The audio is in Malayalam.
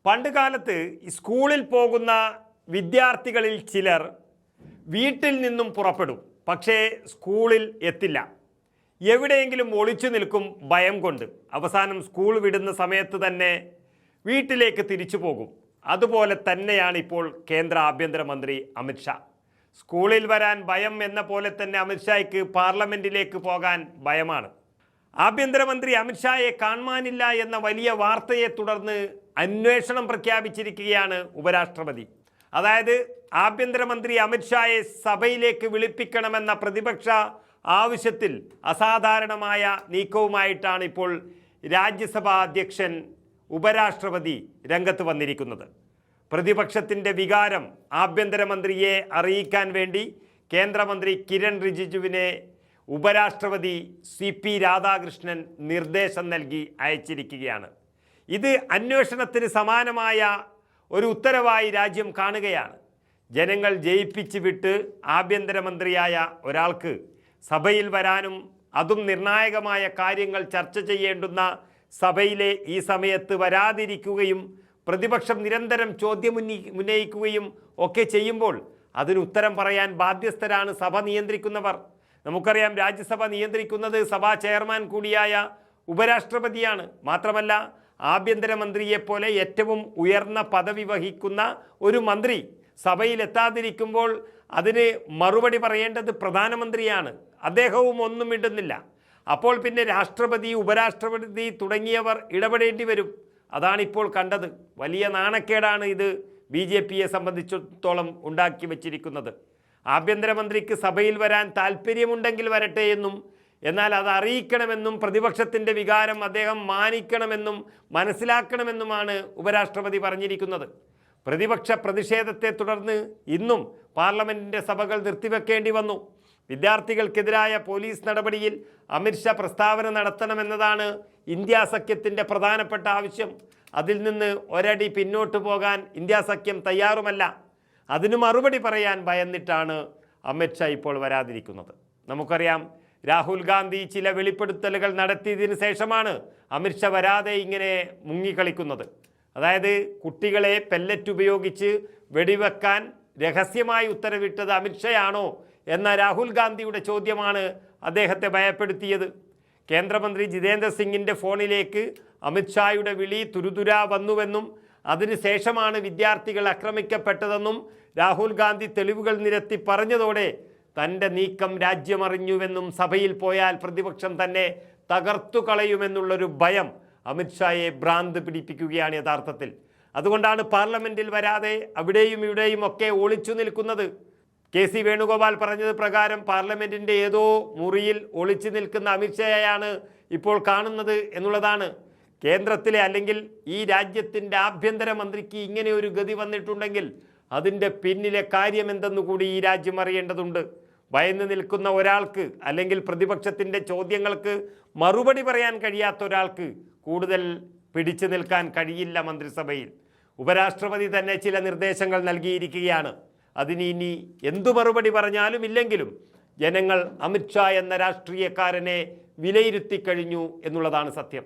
പണ്ട് കാലത്ത് സ്കൂളിൽ പോകുന്ന വിദ്യാർത്ഥികളിൽ ചിലർ വീട്ടിൽ നിന്നും പുറപ്പെടും, പക്ഷേ സ്കൂളിൽ എത്തില്ല. എവിടെയെങ്കിലും ഒളിച്ചു നിൽക്കും ഭയം കൊണ്ട്. അവസാനം സ്കൂൾ വിടുന്ന സമയത്ത് തന്നെ വീട്ടിലേക്ക് തിരിച്ചു പോകും. അതുപോലെ തന്നെയാണ് ഇപ്പോൾ കേന്ദ്ര ആഭ്യന്തരമന്ത്രി അമിത്ഷാ. സ്കൂളിൽ വരാൻ ഭയം എന്ന പോലെ തന്നെ അമിത്ഷായ്ക്ക് പാർലമെൻറ്റിലേക്ക് പോകാൻ ഭയമാണ്. ആഭ്യന്തരമന്ത്രി അമിത്ഷായെ കാണാനില്ല എന്ന വലിയ വാർത്തയെ തുടർന്ന് അന്വേഷണം പ്രഖ്യാപിച്ചിരിക്കുകയാണ് ഉപരാഷ്ട്രപതി. അതായത് ആഭ്യന്തരമന്ത്രി അമിത്ഷായെ സഭയിലേക്ക് വിളിപ്പിക്കണമെന്ന പ്രതിപക്ഷ ആവശ്യത്തിൽ അസാധാരണമായ നീക്കവുമായിട്ടാണ് ഇപ്പോൾ രാജ്യസഭാ അധ്യക്ഷൻ ഉപരാഷ്ട്രപതി രംഗത്ത് വന്നിരിക്കുന്നത്. പ്രതിപക്ഷത്തിൻ്റെ വികാരം ആഭ്യന്തരമന്ത്രിയെ അറിയിക്കാൻ വേണ്ടി കേന്ദ്രമന്ത്രി കിരൺ റിജിജുവിനെ ഉപരാഷ്ട്രപതി CP രാധാകൃഷ്ണൻ നിർദ്ദേശം നൽകി അയച്ചിരിക്കുകയാണ്. ഇത് അന്വേഷണത്തിന് സമാനമായ ഒരു ഉത്തരവായി രാജ്യം കാണുകയാണ്. ജനങ്ങൾ ജയിപ്പിച്ച് വിട്ട് ആഭ്യന്തരമന്ത്രിയായ ഒരാൾക്ക് സഭയിൽ വരാനും അതും നിർണായകമായ കാര്യങ്ങൾ ചർച്ച ചെയ്യേണ്ടുന്ന സഭയിലെ ഈ സമയത്ത് വരാതിരിക്കുകയും പ്രതിപക്ഷം നിരന്തരം ചോദ്യം ഉന്നയിക്കുകയും ഒക്കെ ചെയ്യുമ്പോൾ അതിന് ഉത്തരം പറയാൻ ബാധ്യസ്ഥരാണ് സഭ നിയന്ത്രിക്കുന്നവർ. നമുക്കറിയാം, രാജ്യസഭ നിയന്ത്രിക്കുന്നത് സഭാ ചെയർമാൻ കൂടിയായ ഉപരാഷ്ട്രപതിയാണ്. മാത്രമല്ല, ആഭ്യന്തരമന്ത്രിയെപ്പോലെ ഏറ്റവും ഉയർന്ന പദവി വഹിക്കുന്ന ഒരു മന്ത്രി സഭയിലെത്താതിരിക്കുമ്പോൾ അതിന് മറുപടി പറയേണ്ടത് പ്രധാനമന്ത്രിയാണ്. അദ്ദേഹവും ഒന്നും ഇടുന്നില്ല. അപ്പോൾ പിന്നെ രാഷ്ട്രപതി, ഉപരാഷ്ട്രപതി തുടങ്ങിയവർ ഇടപെടേണ്ടി വരും. അതാണിപ്പോൾ കണ്ടത്. വലിയ നാണക്കേടാണ് ഇത് BJPയെ സംബന്ധിച്ചിടത്തോളം ഉണ്ടാക്കി വച്ചിരിക്കുന്നത്. ആഭ്യന്തരമന്ത്രിക്ക് സഭയിൽ വരാൻ താല്പര്യമുണ്ടെങ്കിൽ വരട്ടെ എന്നും, എന്നാൽ അത് അറിയിക്കണമെന്നും പ്രതിപക്ഷത്തിൻ്റെ വികാരം അദ്ദേഹം മാനിക്കണമെന്നും മനസ്സിലാക്കണമെന്നുമാണ് ഉപരാഷ്ട്രപതി പറഞ്ഞിരിക്കുന്നത്. പ്രതിപക്ഷ പ്രതിഷേധത്തെ തുടർന്ന് ഇന്നും പാർലമെൻറ്റിൻ്റെ സഭകൾ നിർത്തിവെക്കേണ്ടി വന്നു. വിദ്യാർത്ഥികൾക്കെതിരായ പോലീസ് നടപടിയിൽ അമിത്ഷാ പ്രസ്താവന നടത്തണമെന്നതാണ് ഇന്ത്യ സഖ്യത്തിൻ്റെ പ്രധാനപ്പെട്ട ആവശ്യം. അതിൽ നിന്ന് ഒരടി പിന്നോട്ട് പോകാൻ ഇന്ത്യ സഖ്യം തയ്യാറുമല്ല. അതിന് മറുപടി പറയാൻ ഭയന്നിട്ടാണ് അമിത്ഷാ ഇപ്പോൾ വരാതിരിക്കുന്നത്. നമുക്കറിയാം, രാഹുൽ ഗാന്ധി ചില വെളിപ്പെടുത്തലുകൾ നടത്തിയതിന് ശേഷമാണ് അമിത്ഷാ വരാതെ ഇങ്ങനെ മുങ്ങിക്കളിക്കുന്നത്. അതായത് കുട്ടികളെ പെല്ലറ്റ് ഉപയോഗിച്ച് വെടിവെക്കാൻ രഹസ്യമായി ഉത്തരവിട്ടത് അമിത്ഷായാണോ എന്ന രാഹുൽ ഗാന്ധിയുടെ ചോദ്യമാണ് അദ്ദേഹത്തെ ഭയപ്പെടുത്തിയത്. കേന്ദ്രമന്ത്രി ജിതേന്ദ്ര സിംഗിൻ്റെ ഫോണിലേക്ക് അമിത്ഷായുടെ വിളി തുരുതുരാ വന്നുവെന്നും അതിനുശേഷമാണ് വിദ്യാർത്ഥികൾ ആക്രമിക്കപ്പെട്ടതെന്നും രാഹുൽ ഗാന്ധി തെളിവുകൾ നിരത്തി പറഞ്ഞതോടെ തൻ്റെ നീക്കം രാജ്യമറിഞ്ഞുവെന്നും സഭയിൽ പോയാൽ പ്രതിപക്ഷം തന്നെ തകർത്തു കളയുമെന്നുള്ളൊരു ഭയം അമിത്ഷായെ ഭ്രാന്ത് പിടിപ്പിക്കുകയാണ് യഥാർത്ഥത്തിൽ. അതുകൊണ്ടാണ് പാർലമെൻറ്റിൽ വരാതെ അവിടെയും ഇവിടെയും ഒക്കെ ഒളിച്ചു നിൽക്കുന്നത്. KC വേണുഗോപാൽ പറഞ്ഞത് പ്രകാരം പാർലമെൻറ്റിൻ്റെ ഏതോ മുറിയിൽ ഒളിച്ചു നിൽക്കുന്ന അമിത്ഷായാണ് ഇപ്പോൾ കാണുന്നത് എന്നുള്ളതാണ്. കേന്ദ്രത്തിലെ അല്ലെങ്കിൽ ഈ രാജ്യത്തിൻ്റെ ആഭ്യന്തരമന്ത്രിക്ക് ഇങ്ങനെ ഒരു ഗതി വന്നിട്ടുണ്ടെങ്കിൽ അതിൻ്റെ പിന്നിലെ കാര്യമെന്തെന്ന് കൂടി ഈ രാജ്യം അറിയേണ്ടതുണ്ട്. ഭയന്ന് നിൽക്കുന്ന ഒരാൾക്ക് അല്ലെങ്കിൽ പ്രതിപക്ഷത്തിൻ്റെ ചോദ്യങ്ങൾക്ക് മറുപടി പറയാൻ കഴിയാത്ത ഒരാൾക്ക് കൂടുതൽ പിടിച്ചു നിൽക്കാൻ കഴിയില്ല മന്ത്രിസഭയിൽ. ഉപരാഷ്ട്രപതി തന്നെ ചില നിർദ്ദേശങ്ങൾ നൽകിയിരിക്കുകയാണ്. അതിന് ഇനി എന്തു മറുപടി പറഞ്ഞാലും ഇല്ലെങ്കിലും ജനങ്ങൾ അമിത്ഷാ എന്ന രാഷ്ട്രീയക്കാരനെ വിലയിരുത്തി കഴിഞ്ഞു എന്നുള്ളതാണ് സത്യം.